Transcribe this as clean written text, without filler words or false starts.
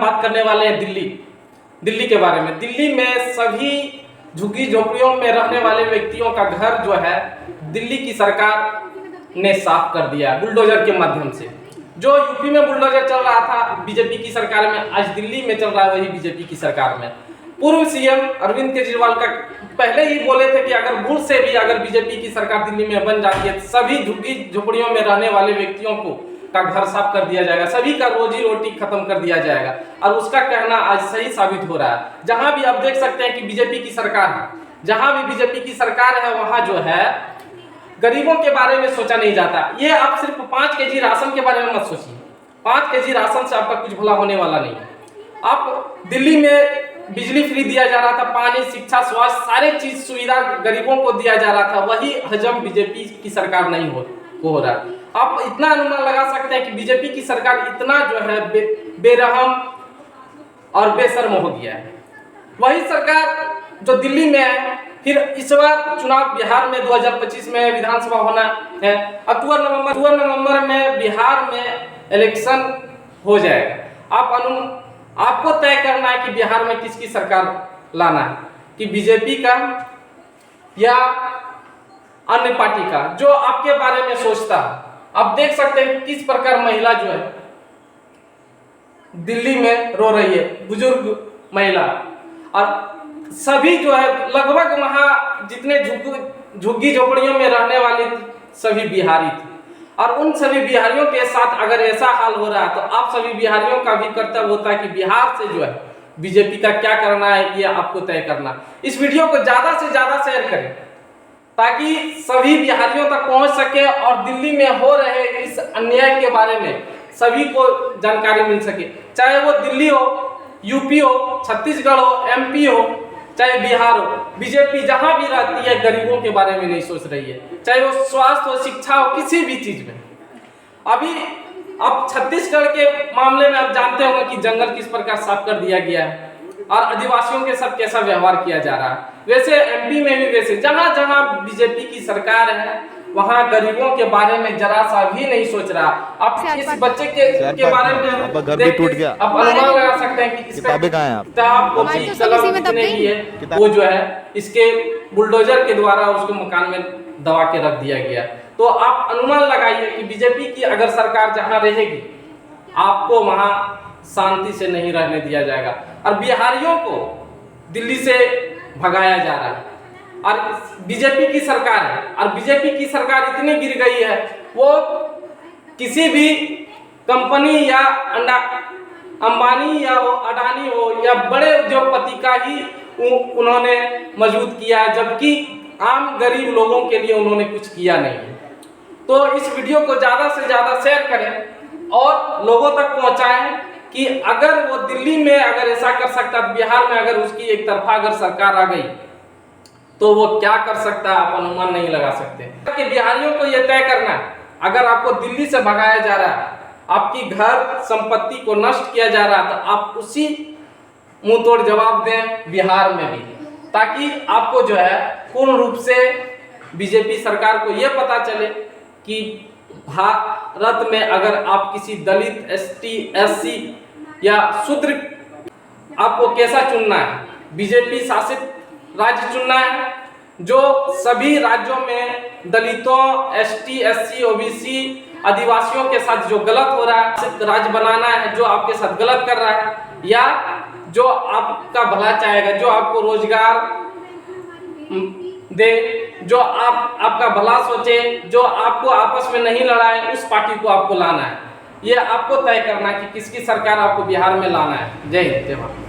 बात करने वाले हैं दिल्ली के बारे में। दिल्ली में सभी झुग्गी झोपड़ियों में रहने वाले व्यक्तियों का घर जो है दिल्ली की सरकार ने साफ कर दिया बुलडोजर के माध्यम से। जो यूपी में बुलडोजर चल रहा था बीजेपी की सरकार में, आज दिल्ली में चल रहा है वही बीजेपी की सरकार में। पूर्व सीएम अरविंद केजरीवाल का पहले ही बोले थे कि अगर भूल से भी अगर बीजेपी की सरकार दिल्ली में बन जाती है सभी झुग्गी झोपड़ियों में रहने वाले व्यक्तियों का घर साफ कर दिया जाएगा, सभी का रोजी रोटी खत्म कर दिया जाएगा। और उसका कहना आज सही साबित हो रहा है। जहां भी आप देख सकते हैं कि बीजेपी की सरकार है, जहां भी बीजेपी की सरकार है वहां जो है गरीबों के बारे में सोचा नहीं जाता। ये आप सिर्फ 5 केजी राशन के बारे में मत सोचिए, 5 केजी राशन से आपका कुछ भला होने वाला नहीं है। आप दिल्ली में बिजली फ्री दिया जा रहा था, पानी, शिक्षा, स्वास्थ्य सारे चीज सुविधा गरीबों को दिया जा रहा था, वही हजम बीजेपी की सरकार नहीं हो रहा। आप इतना अनुमान लगा सकते हैं कि बीजेपी की सरकार इतना जो है बेरहम और बेशर्म हो गया है। वही सरकार जो दिल्ली में है, फिर इस बार चुनाव बिहार में 2025 में विधानसभा होना है। अक्टूबर नवंबर में बिहार में इलेक्शन हो जाएगा। आपको तय करना है कि बिहार में किसकी सरकार लाना है, कि बीजेपी का या अन्य पार्टी का जो आपके बारे में सोचता है। आप देख सकते हैं किस प्रकार महिला जो है दिल्ली में रो रही है, बुजुर्ग महिला, और सभी जो है लगभग वहां जितने झुग्गी झोपड़ियों में रहने वाली सभी बिहारी थे। और उन सभी बिहारियों के साथ अगर ऐसा हाल हो रहा है तो आप सभी बिहारियों का भी कर्तव्य होता है कि बिहार से जो है बीजेपी का क्या करना है ये आपको तय करना। इस वीडियो को ज्यादा से ज्यादा शेयर करें ताकि सभी बिहारियों तक पहुंच सके और दिल्ली में हो रहे इस अन्याय के बारे में सभी को जानकारी मिल सके। चाहे वो दिल्ली हो, यूपी हो, छत्तीसगढ़ हो, एमपी हो, चाहे बिहार हो, बीजेपी जहां भी रहती है गरीबों के बारे में नहीं सोच रही है, चाहे वो स्वास्थ्य हो, शिक्षा हो, किसी भी चीज में। अभी अब छत्तीसगढ़ के मामले में आप जानते होंगे कि जंगल किस प्रकार साफ कर दिया गया है और आदिवासियों के साथ कैसा व्यवहार किया जा रहा है। वैसे एमपी में भी वैसे जहां जहां बीजेपी की सरकार है वहां गरीबों के बारे में जरा सा भी नहीं सोच रहा। आप इस बच्चे के बारे में घर भी टूट गया, आप अनुमान लगा सकते हैं कि किताबें कहाँ हैं आप? किताब कॉपी कलम जितने भी है वो जो है इसके बुलडोजर के द्वारा उसको मकान में दबा के रख दिया गया। तो आप अनुमान लगाइए कि बीजेपी की अगर सरकार जहां रहेगी आपको वहां शांति से नहीं रहने दिया जाएगा और बिहारियों को दिल्ली से भगाया जा रहा है। और बीजेपी की सरकार है और बीजेपी की सरकार इतनी गिर गई है वो किसी भी कंपनी या अंबानी या वो अडानी हो या बड़े उद्योगपति का ही उन्होंने मजबूत किया है, जबकि आम गरीब लोगों के लिए उन्होंने कुछ किया नहीं है। तो इस वीडियो को ज़्यादा से ज़्यादा शेयर करें और लोगों तक पहुंचाएं कि अगर वो दिल्ली में अगर ऐसा कर सकता तो बिहार में अगर उसकी एक तरफा अगर सरकार आ गई तो वो क्या कर सकता है आप अनुमान नहीं लगा सकते। कि बिहारियों को ये तय करना है, अगर आपको दिल्ली से भगाया जा रहा है, आपकी घर संपत्ति को नष्ट किया जा रहा है, तो आप उसी मुंह तोड़ जवाब दें बिहार में भी, ताकि आपको जो है पूर्ण रूप से बीजेपी सरकार को ये पता चले कि भारत में अगर आप किसी दलित, एसटी, एससी या शूद्र आपको कैसा चुनना है, बीजेपी शासित राज्य चुनना है जो सभी राज्यों में दलितों, एसटी, एससी, ओबीसी, आदिवासियों के साथ जो गलत हो रहा है राज्य बनाना है जो आपके साथ गलत कर रहा है, या जो आपका भला चाहेगा, जो आपको रोजगार दे, जो आपका भला सोचे, जो आपको आपस में नहीं लड़ाए, उस पार्टी को आपको लाना है। ये आपको तय करना है कि किसकी सरकार आपको बिहार में लाना है। जय हिंद, जय भारत।